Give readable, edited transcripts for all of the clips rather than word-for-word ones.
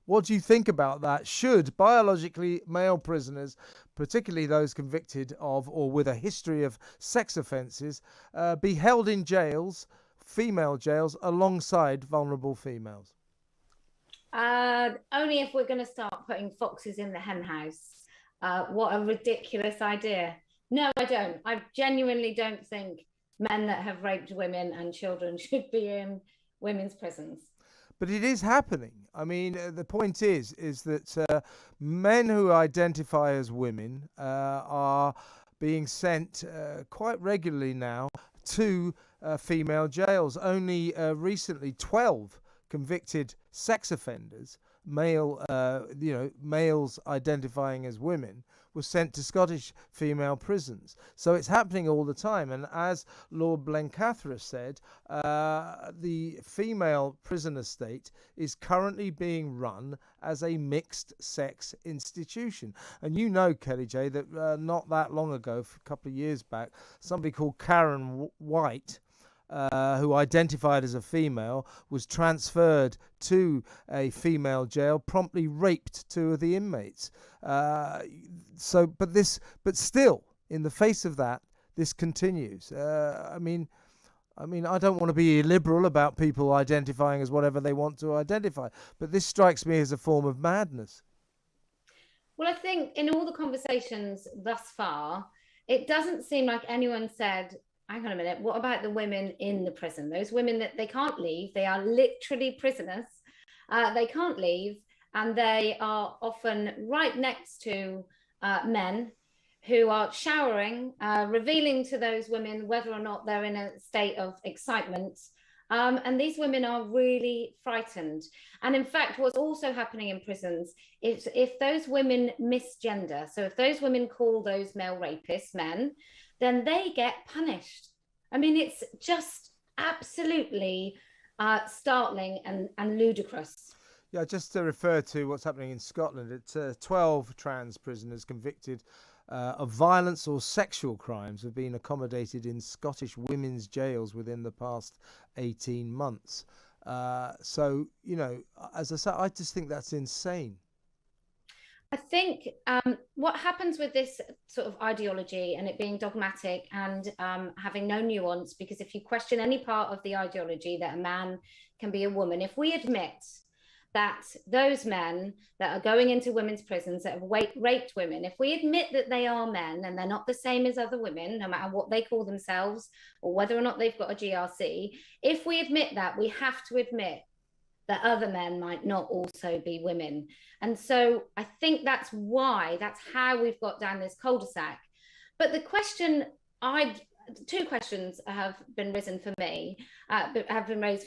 What do you think about that? Should biologically male prisoners, particularly those convicted of or with a history of sex offences, be held in jails, female jails, alongside vulnerable females? Only if we're going to start putting foxes in the hen house. What a ridiculous idea. No, I don't. I genuinely don't think men that have raped women and children should be in women's prisons. But it is happening. I mean, the point is that men who identify as women are being sent quite regularly now to female jails. Only recently, 12 convicted sex offenders, males identifying as women, were sent to Scottish female prisons. So it's happening all the time. And as Lord Blencathra said, the female prison estate is currently being run as a mixed sex institution. And you know, Kellie-Jay, that not that long ago, a couple of years back, somebody called Karen White, who identified as a female, was transferred to a female jail, promptly raped two of the inmates. But still, in the face of that, this continues. I mean, I don't want to be illiberal about people identifying as whatever they want to identify, but this strikes me as a form of madness. Well, I think in all the conversations thus far, it doesn't seem like anyone said, hang on a minute, what about the women in the prison? Those women that they can't leave, they are literally prisoners. They can't leave, and they are often right next to men who are showering, revealing to those women whether or not they're in a state of excitement. And these women are really frightened. And in fact, what's also happening in prisons is if those women misgender, so if those women call those male rapists men, then they get punished. I mean, it's just absolutely startling and ludicrous. Yeah, just to refer to what's happening in Scotland, it's 12 trans prisoners convicted of violence or sexual crimes have been accommodated in Scottish women's jails within the past 18 months. So, you know, as I said, I just think that's insane. I think what happens with this sort of ideology and it being dogmatic and having no nuance, because if you question any part of the ideology that a man can be a woman, if we admit that those men that are going into women's prisons that have raped women, if we admit that they are men and they're not the same as other women, no matter what they call themselves or whether or not they've got a GRC, if we admit that, we have to admit that other men might not also be women. And so I think that's how we've got down this cul-de-sac. But the question, two questions have been raised for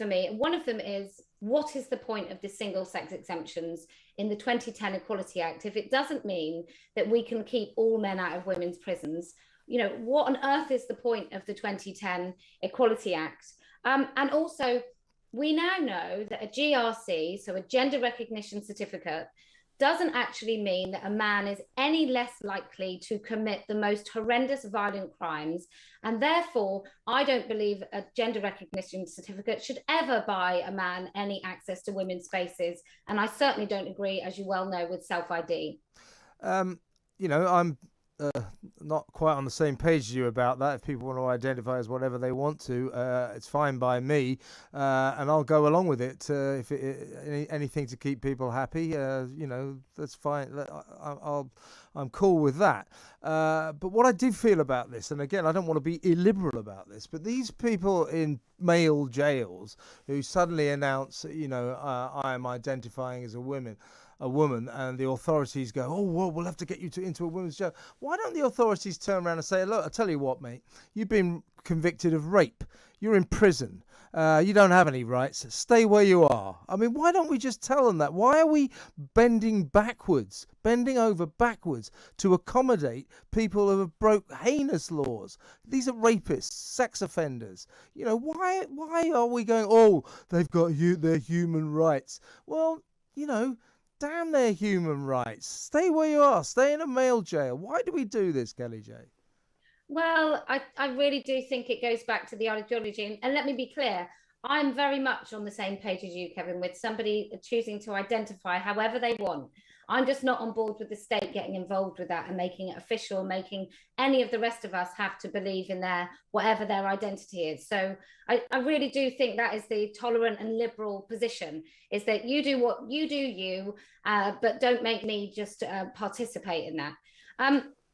me. One of them is, what is the point of the single sex exemptions in the 2010 Equality Act if it doesn't mean that we can keep all men out of women's prisons? You know, what on earth is the point of the 2010 Equality Act? And also, we now know that a GRC, so a gender recognition certificate, doesn't actually mean that a man is any less likely to commit the most horrendous violent crimes. And therefore, I don't believe a gender recognition certificate should ever buy a man any access to women's spaces. And I certainly don't agree, as you well know, with self-ID. You know, I'm not quite on the same page as you about that. If people want to identify as whatever they want to, it's fine by me, and I'll go along with it. If anything to keep people happy, you know, that's fine. I'm cool with that. But what I do feel about this, and again, I don't want to be illiberal about this, but these people in male jails who suddenly announce, you know, I am identifying as a woman, and the authorities go, oh, well, we'll have to get you into a women's jail. Why don't the authorities turn around and say, look, I'll tell you what, mate, you've been convicted of rape. You're in prison. You don't have any rights. Stay where you are. I mean, why don't we just tell them that? Why are we bending over backwards to accommodate people who have broke heinous laws? These are rapists, sex offenders. You know, why are we going, oh, they've got their human rights? Well, you know, damn their human rights. Stay where you are. Stay in a male jail. Why do we do this, Kellie-Jay? Well, I really do think it goes back to the ideology. And let me be clear. I'm very much on the same page as you, Kevin, with somebody choosing to identify however they want. I'm just not on board with the state getting involved with that and making it official, making any of the rest of us have to believe in their whatever their identity is. So I really do think that is the tolerant and liberal position, is that you do what you do, but don't make me just participate in that.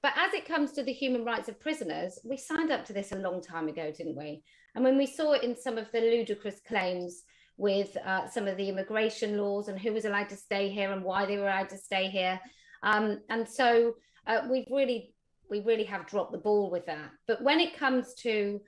But as it comes to the human rights of prisoners, we signed up to this a long time ago, didn't we? And when we saw it in some of the ludicrous claims with some of the immigration laws and who was allowed to stay here and why they were allowed to stay here. And so we really have dropped the ball with that. But when it comes to,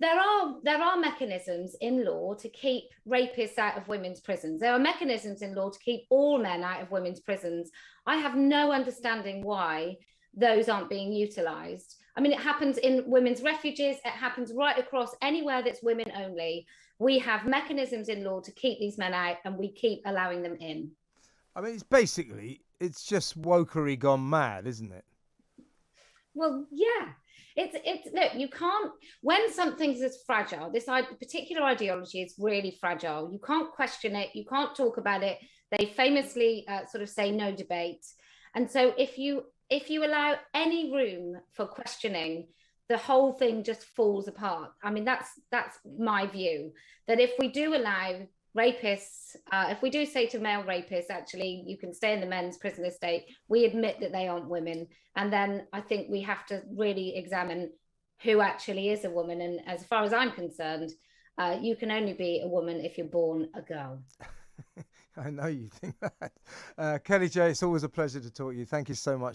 there are mechanisms in law to keep rapists out of women's prisons. There are mechanisms in law to keep all men out of women's prisons. I have no understanding why those aren't being utilized. I mean, it happens in women's refuges. It happens right across anywhere that's women only. We have mechanisms in law to keep these men out, and we keep allowing them in. I mean, it's just wokery gone mad, isn't it? Well, yeah. It's look, you can't, when something's as fragile, this particular ideology is really fragile. You can't question it. You can't talk about it. They famously sort of say no debate. And so if you allow any room for questioning, the whole thing just falls apart. I mean, that's my view, that if we do allow rapists, if we do say to male rapists, actually, you can stay in the men's prison estate, we admit that they aren't women. And then I think we have to really examine who actually is a woman. And as far as I'm concerned, you can only be a woman if you're born a girl. I know you think that. Kellie-Jay, it's always a pleasure to talk to you. Thank you so much.